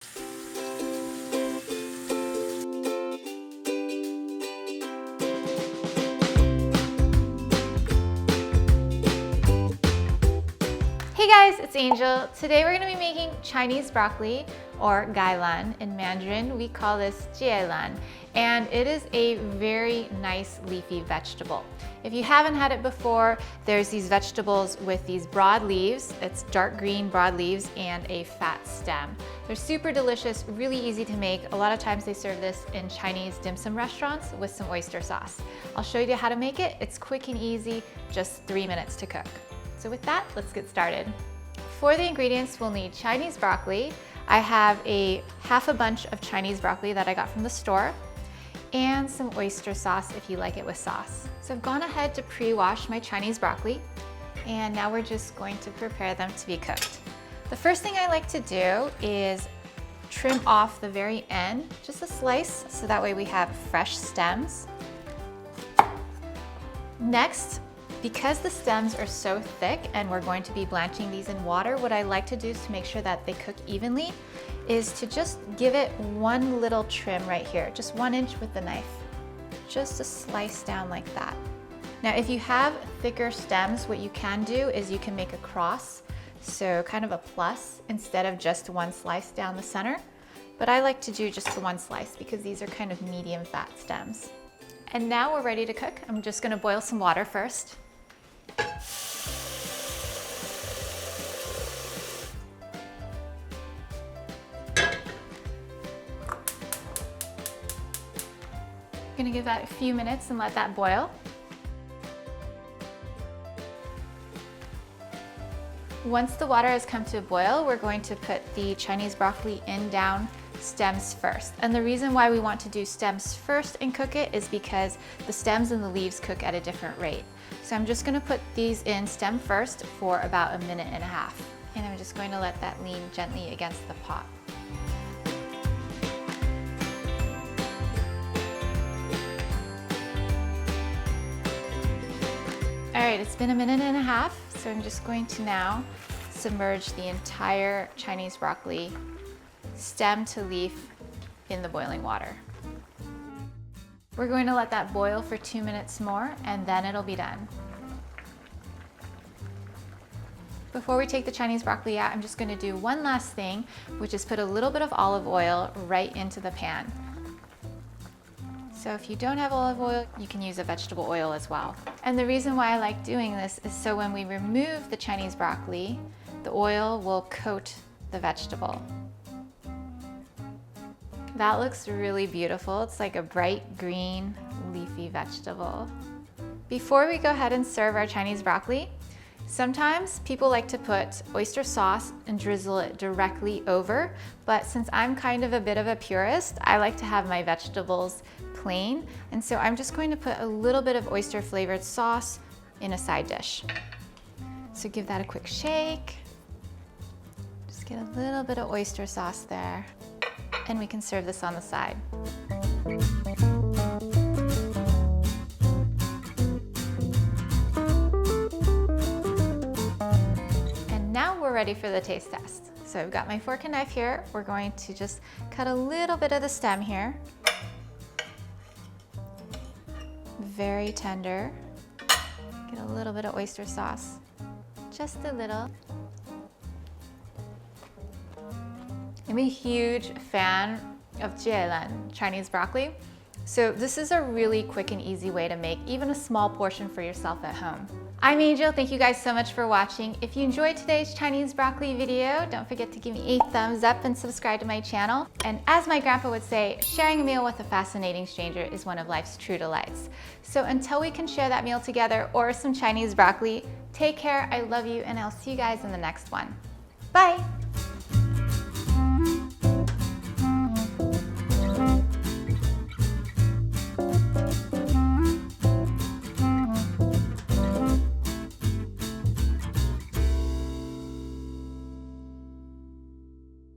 Hey guys, it's Angel. Today we're going to be making Chinese broccoli, or Gai Lan. In Mandarin, we call this Gai Lan, and it is a very nice leafy vegetable. If you haven't had it before, there's these vegetables with these broad leaves. It's dark green broad leaves and a fat stem. They're super delicious, really easy to make. A lot of times they serve this in Chinese dim sum restaurants with some oyster sauce. I'll show you how to make it. It's quick and easy, just 3 minutes to cook. So with that, let's get started. For the ingredients, we'll need Chinese broccoli. I have half a bunch of Chinese broccoli that I got from the store, and some oyster sauce if you like it with sauce. So I've gone ahead to pre-wash my Chinese broccoli, and now we're just going to prepare them to be cooked. The first thing I like to do is trim off the very end, just a slice, so that way we have fresh stems. Next, because the stems are so thick and we're going to be blanching these in water, what I like to do to make sure that they cook evenly is to just give it one little trim right here, just 1 inch with the knife. Just a slice down like that. Now, if you have thicker stems, what you can do is you can make a cross, so kind of a plus instead of just one slice down the center. But I like to do just the one slice because these are kind of medium fat stems. And now we're ready to cook. I'm just gonna boil some water first. I'm gonna give that a few minutes and let that boil. Once the water has come to a boil, we're going to put the Chinese broccoli in down stems first. And the reason why we want to do stems first and cook it is because the stems and the leaves cook at a different rate. So I'm just gonna put these in stem first for about 1.5 minutes. And I'm just going to let that lean gently against the pot. All right, it's been 1.5 minutes, so I'm just going to now submerge the entire Chinese broccoli, stem to leaf, in the boiling water. We're going to let that boil for 2 minutes more, and then it'll be done. Before we take the Chinese broccoli out, I'm just going to do one last thing, which is put a little bit of olive oil right into the pan. So if you don't have olive oil, you can use a vegetable oil as well. And the reason why I like doing this is so when we remove the Chinese broccoli, the oil will coat the vegetable. That looks really beautiful. It's like a bright green leafy vegetable. Before we go ahead and serve our Chinese broccoli, sometimes people like to put oyster sauce and drizzle it directly over, but since I'm kind of a bit of a purist, I like to have my vegetables plain, and so I'm just going to put a little bit of oyster flavored sauce in a side dish. So give that a quick shake. Just get a little bit of oyster sauce there, and we can serve this on the side. We're ready for the taste test. So I've got my fork and knife here. We're going to just cut a little bit of the stem here. Very tender. Get a little bit of oyster sauce. Just a little. I'm a huge fan of Gai Lan, Chinese broccoli. So this is a really quick and easy way to make even a small portion for yourself at home. I'm Angel, thank you guys so much for watching. If you enjoyed today's Chinese broccoli video, don't forget to give me a thumbs up and subscribe to my channel. And as my grandpa would say, sharing a meal with a fascinating stranger is one of life's true delights. So until we can share that meal together or some Chinese broccoli, take care, I love you, and I'll see you guys in the next one. Bye!